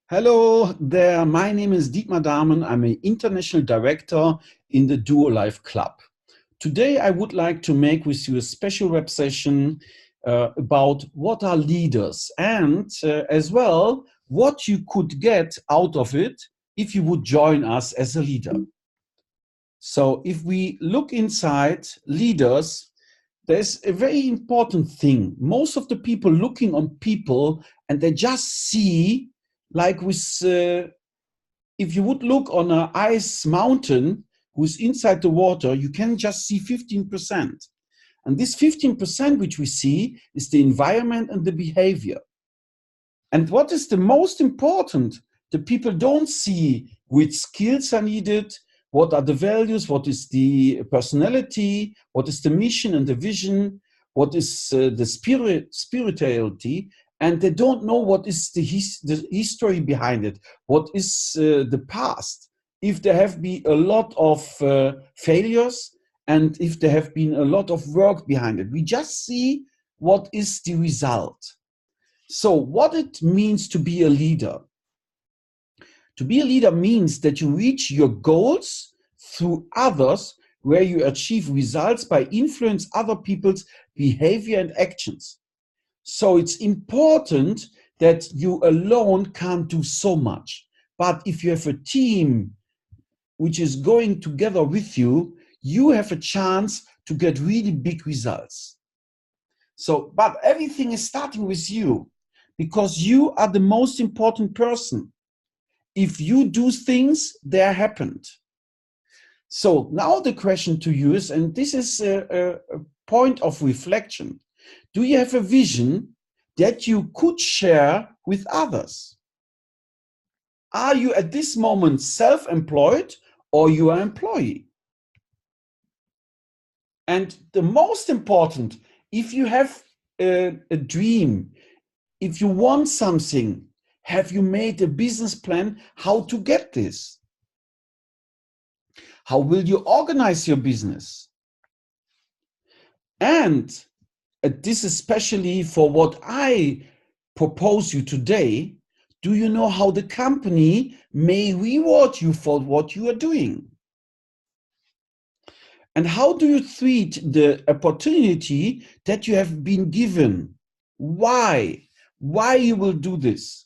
Hello there, my name is Dietmar Dahmen. I'm an international director in the Duo Life Club. Today I would like to make with you a special web session about what are leaders and as well what you could get out of it if you would join us as a leader. So if we look inside leaders, there's a very important thing. Most of the people looking on people and they just see like with if you would look on an ice mountain who's inside the water, you can just see 15%. And this 15% which we see is the environment and the behavior. And what is the most important? The people don't see which skills are needed, what are the values, what is the personality, what is the mission and the vision, what is the spirituality, and they don't know what is the history behind it, what is the past. If there have been a lot of failures and if there have been a lot of work behind it, we just see what is the result. So what it means to be a leader. To be a leader means that you reach your goals through others, where you achieve results by influence other people's behavior and actions. So it's important that you alone can't do so much. But if you have a team which is going together with you, you have a chance to get really big results. So, but everything is starting with you, because you are the most important person. If you do things, they happened. So now the question to you is, and this is a point of reflection, do you have a vision that you could share with others? Are you at this moment self-employed or you are an employee? And the most important, if you have a dream, if you want something, have you made a business plan how to get this? How will you organize your business? And this is especially for what I propose you today. Do you know how the company may reward you for what you are doing? And how do you treat the opportunity that you have been given? Why? Why you will do this?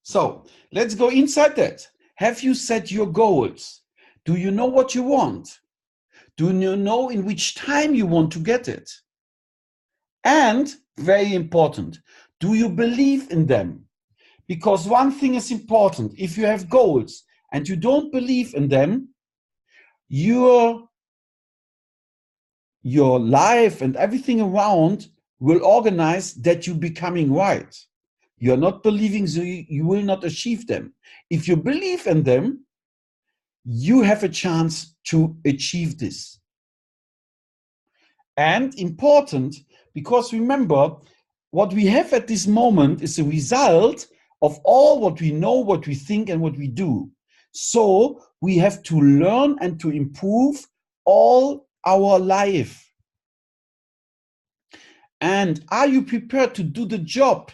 So let's go inside that. Have you set your goals? Do you know what you want? Do you know in which time you want to get it? And very important, do you believe in them? Because one thing is important. If you have goals and you don't believe in them, your life and everything around will organize that you're becoming right. You're not believing, so you will not achieve them. If you believe in them, you have a chance to achieve this. And important, because remember, what we have at this moment is a result of all what we know, what we think, and what we do. So we have to learn and to improve all our life. And are you prepared to do the job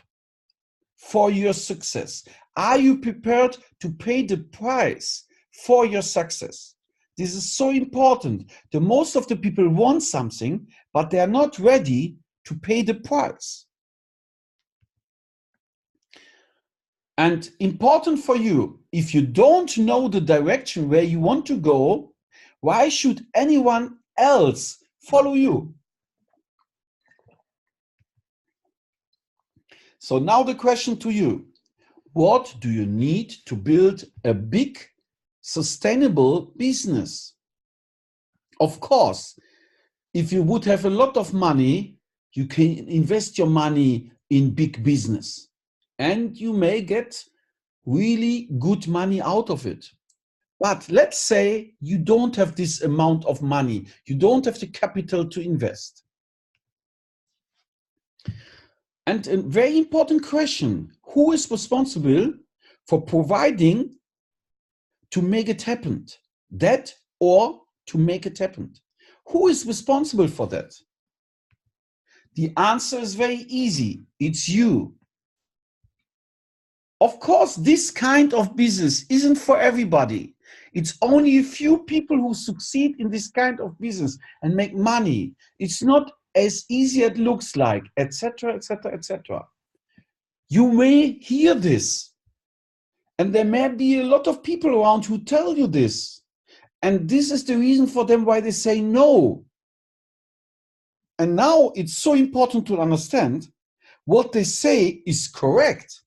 for your success? Are you prepared to pay the price for your success? This is so important. The most of the people want something, but they are not ready to pay the price. And important for you, if you don't know the direction where you want to go, why should anyone else follow you? So now the question to you, what do you need to build a big, sustainable business? Of course, if you would have a lot of money, you can invest your money in big business and you may get really good money out of it. But let's say you don't have this amount of money, you don't have the capital to invest. And a very important question, who is responsible for providing to make it happen? That or to make it happen? Who is responsible for that? The answer is very easy. It's you. Of course, this kind of business isn't for everybody. It's only a few people who succeed in this kind of business and make money. It's not as easy as it looks like, etc., etc., etc. You may hear this, and there may be a lot of people around who tell you this. And this is the reason for them why they say no. And now it's so important to understand what they say is correct.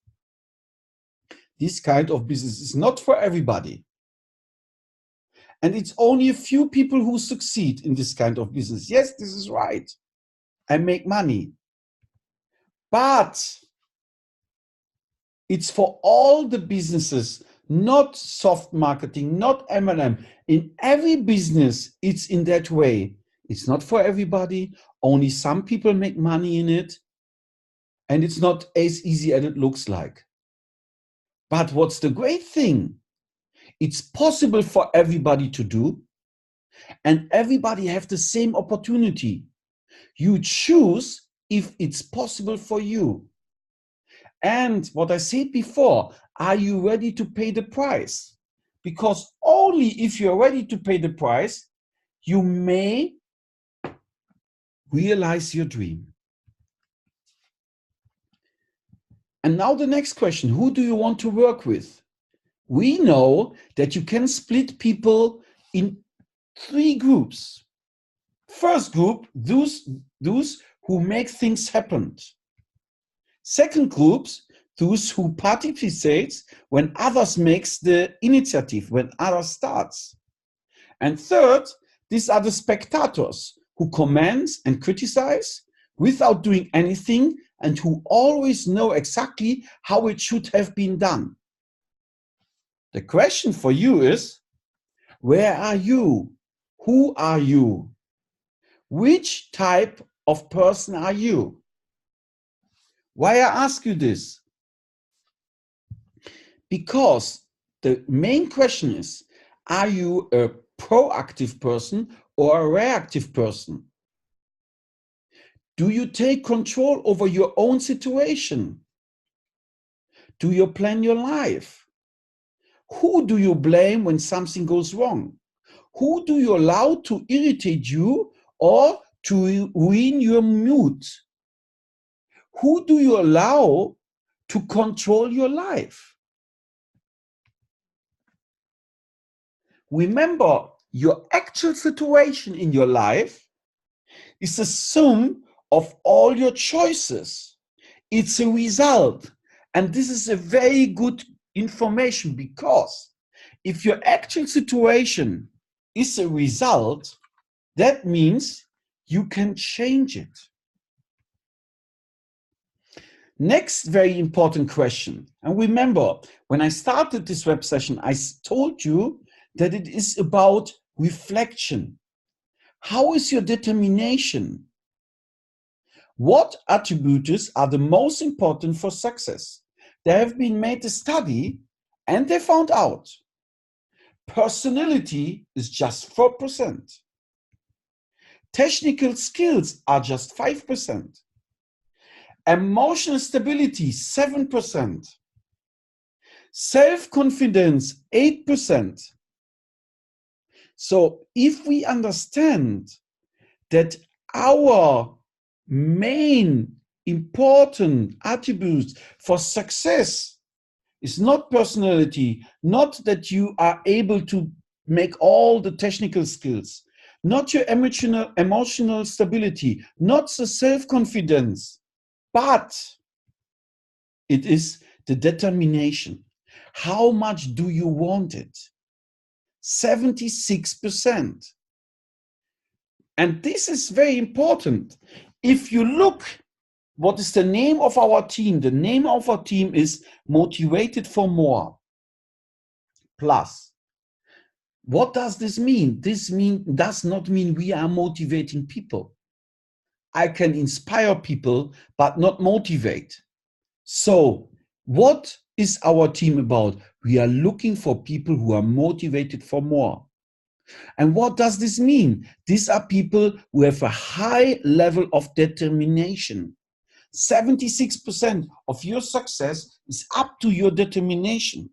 This kind of business is not for everybody. And it's only a few people who succeed in this kind of business. Yes, this is right. And make money. But it's for all the businesses, not soft marketing, not MLM. In every business, it's in that way. It's not for everybody. Only some people make money in it. And it's not as easy as it looks like. But what's the great thing? It's possible for everybody to do, and everybody have the same opportunity. You choose if it's possible for you. And what I said before, are you ready to pay the price? Because only if you're ready to pay the price, you may realize your dream. And now the next question, who do you want to work with? We know that you can split people in 3 groups. First group, those who make things happen. Second groups, those who participate when others makes the initiative, when others starts. And third, these are the spectators who comment and criticize without doing anything and who always know exactly how it should have been done. The question for you is, where are you? Who are you? Which type of person are you? Why I ask you this? Because the main question is, are you a proactive person or a reactive person? Do you take control over your own situation? Do you plan your life? Who do you blame when something goes wrong? Who do you allow to irritate you or to ruin your mood? Who do you allow to control your life? Remember, your actual situation in your life is a sum of all your choices. It's a result. And this is a very good information, because if your actual situation is a result, that means you can change it. Next very important question. And remember, when I started this web session, I told you that it is about reflection. How is your determination? What attributes are the most important for success? There have been made a study and they found out personality is just 4%. Technical skills are just 5%. Emotional stability, 7%. Self-confidence, 8%. So if we understand that our main important attributes for success is not personality, not that you are able to make all the technical skills, not your emotional stability, not the self-confidence, but it is the determination. How much do you want it? 76%. And this is very important. If you look, what is the name of our team? The name of our team is Motivated for More Plus. What does this mean? This does not mean we are motivating people. I can inspire people, but not motivate. So what is our team about? We are looking for people who are motivated for more. And what does this mean? These are people who have a high level of determination. 76% of your success is up to your determination.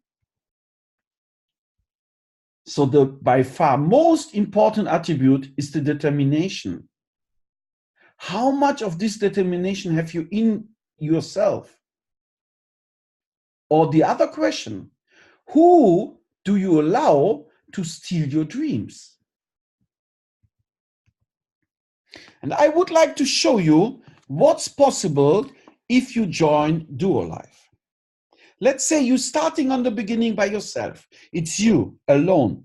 So the by far most important attribute is the determination. How much of this determination have you in yourself? Or the other question, who do you allow to steal your dreams? And I would like to show you what's possible if you join Duolife. Let's say you're starting on the beginning by yourself. It's you alone.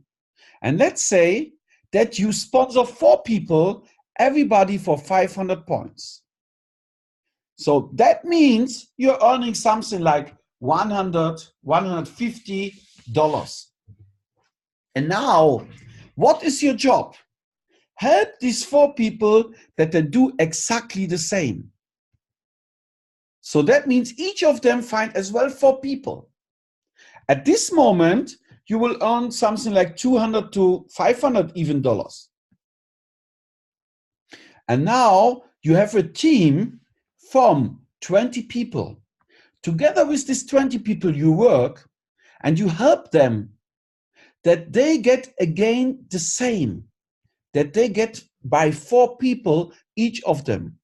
And let's say that you sponsor 4 people, everybody for 500 points. So that means you're earning something like $100, $150. And now, what is your job? Help these 4 people that they do exactly the same. So that means each of them find as well 4 people. At this moment, you will earn something like $200 to $500 even dollars. And now you have a team from 20 people. Together with these 20 people you work and you help them that they get again the same, that they get by 4 people, each of them.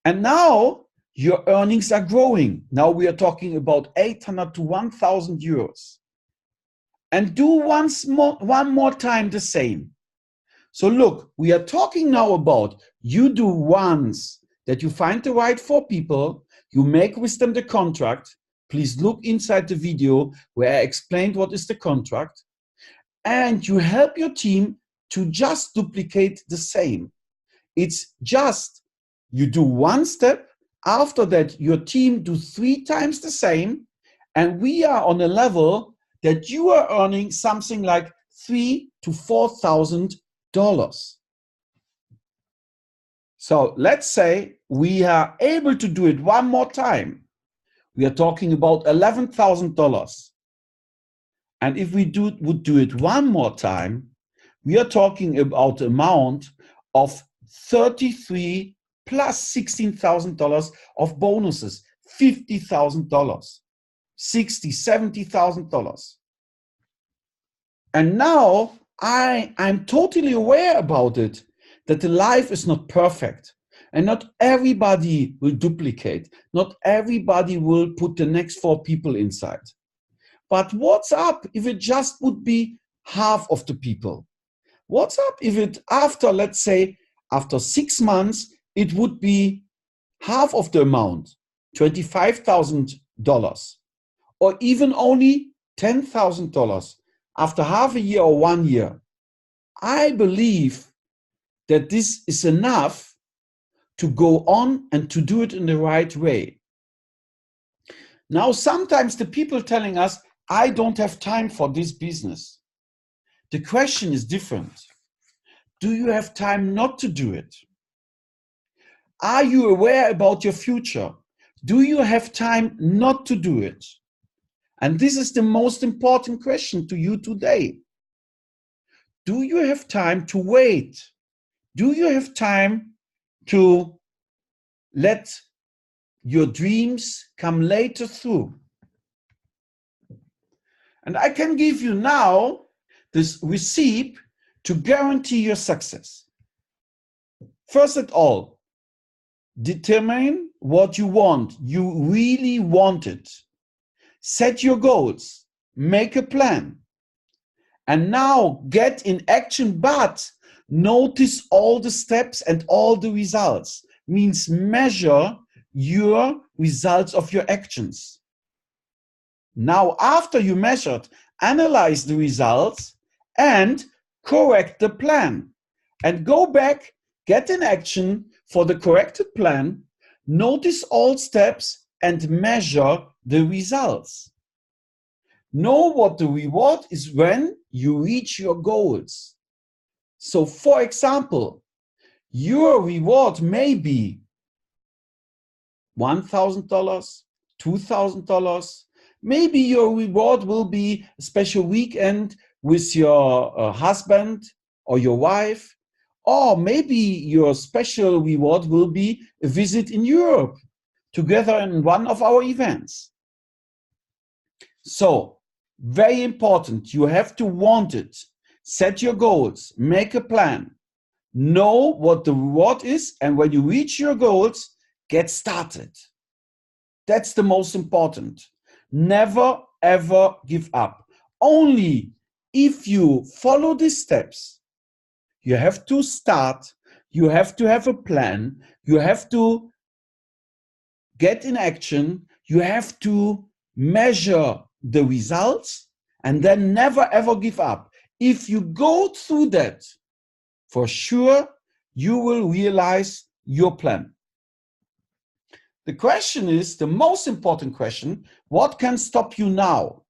And now your earnings are growing. Now we are talking about 800 to 1,000 euros. And do one more time the same. So look, we are talking now about you do once that you find the right 4 people, you make with them the contract. Please look inside the video where I explained what is the contract. And you help your team to just duplicate the same. It's just you do 1 step, after that your team do 3 times the same, and we are on a level that you are earning something like $3,000 to $4,000. So let's say we are able to do it 1 more time. We are talking about $11,000. And if we would do it 1 more time, we are talking about an amount of 33 plus $16,000 of bonuses, $50,000, $60,000, $70,000. And now I'm totally aware about it, that the life is not perfect. And not everybody will duplicate. Not everybody will put the next 4 people inside. But what's up if it just would be half of the people? What's up if it after, let's say, after 6 months, it would be half of the amount, $25,000, or even only $10,000 after half a year or 1 year? I believe that this is enough to go on and to do it in the right way. Now, sometimes the people telling us, I don't have time for this business. The question is different. Do you have time not to do it? Are you aware about your future? Do you have time not to do it? And this is the most important question to you today. Do you have time to wait? Do you have time to let your dreams come later through? And I can give you now this recipe to guarantee your success. First of all, determine what you want. You really want it. Set your goals. Make a plan. And now get in action, but notice all the steps and all the results. Means measure your results of your actions. Now, after you measured, analyze the results and correct the plan. And go back, get in action for the corrected plan, notice all steps and measure the results. Know what the reward is when you reach your goals. So, for example, your reward may be $1,000, $2,000. Maybe your reward will be a special weekend with your husband or your wife. Or maybe your special reward will be a visit in Europe. together in one of our events. So, very important, you have to want it. Set your goals, make a plan, know what the reward is, and when you reach your goals, get started. That's the most important. Never ever give up. Only if you follow these steps, you have to start, you have to have a plan, you have to get in action, you have to measure the results, and then never ever give up. If you go through that, for sure, you will realize your plan. The question is, the most important question, what can stop you now?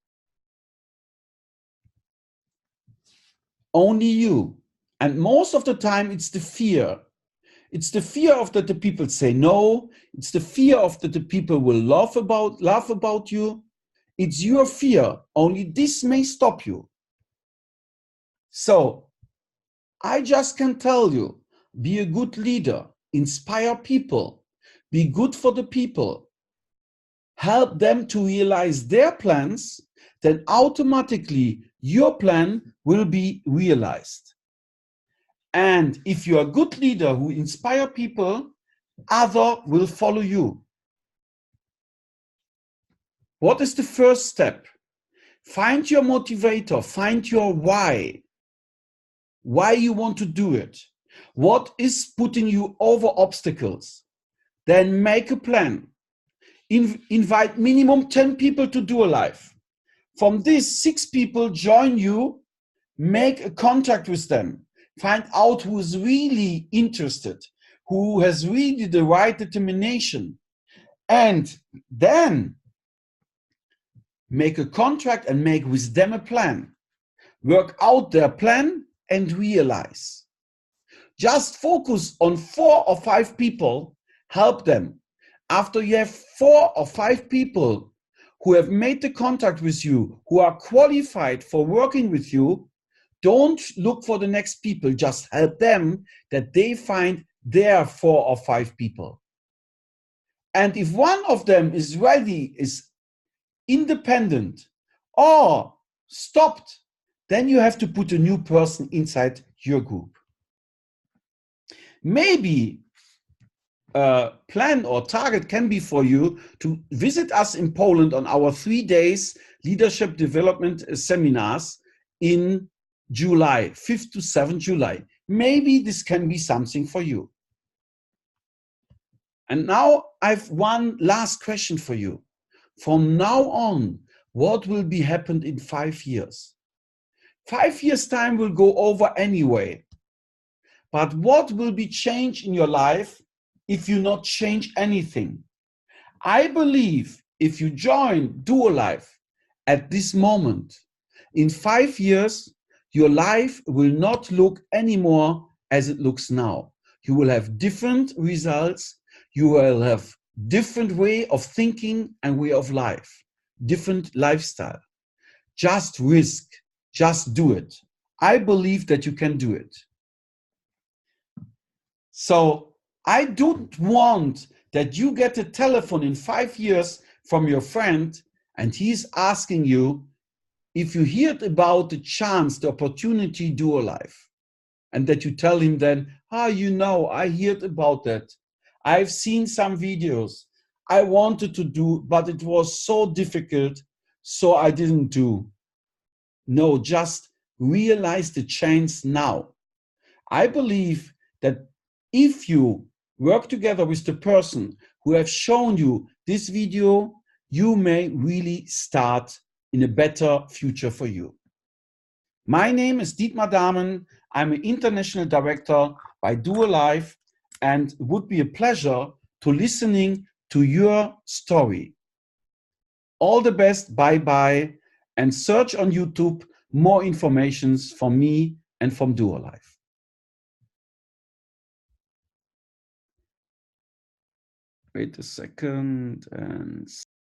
Only you. And most of the time, it's the fear. It's the fear of that the people say no. It's the fear of that the people will laugh about you. It's your fear. Only this may stop you. So I just can tell you, be a good leader, inspire people, be good for the people, help them to realize their plans, then automatically your plan will be realized. And if you're a good leader who inspire people, others will follow you. What is the first step? Find your motivator, find your why you want to do it. What is putting you over obstacles? Then make a plan. Invite minimum 10 people to Duo Life. From these, 6 people join you, make a contact with them, find out who is really interested, who has really the right determination, and then make a contract and make with them a plan. Work out their plan and realize. Just focus on 4 or 5 people, help them. After you have 4 or 5 people who have made the contact with you, who are qualified for working with you, don't look for the next people, just help them that they find their 4 or 5 people. And if one of them is ready, is independent or stopped, then you have to put a new person inside your group. Maybe a plan or target can be for you to visit us in Poland on our 3 days leadership development seminars in July, 5th to 7th July. Maybe this can be something for you. And now I've one last question for you. From now on, what will be happened in 5 years? 5 years' time will go over anyway. But what will be changed in your life if you not change anything? I believe if you join Duo Life at this moment, in 5 years, your life will not look anymore as it looks now. You will have different results. You will have different way of thinking and way of life, different lifestyle. Just risk, just do it. I believe that you can do it. So I don't want that you get a telephone in 5 years from your friend and he's asking you if you heard about the chance, the opportunity Duo Life, and that you tell him then, you know, I heard about that. I've seen some videos. I wanted to do, but it was so difficult, so I didn't do. No, just realize the chance now. I believe that if you work together with the person who have shown you this video, you may really start in a better future for you. My name is Dietmar Dahmen. I'm an international director by Duo Life, and it would be a pleasure to listening to your story. All the best, bye-bye, and search on YouTube more informations from me and from Duo Life. Wait a second and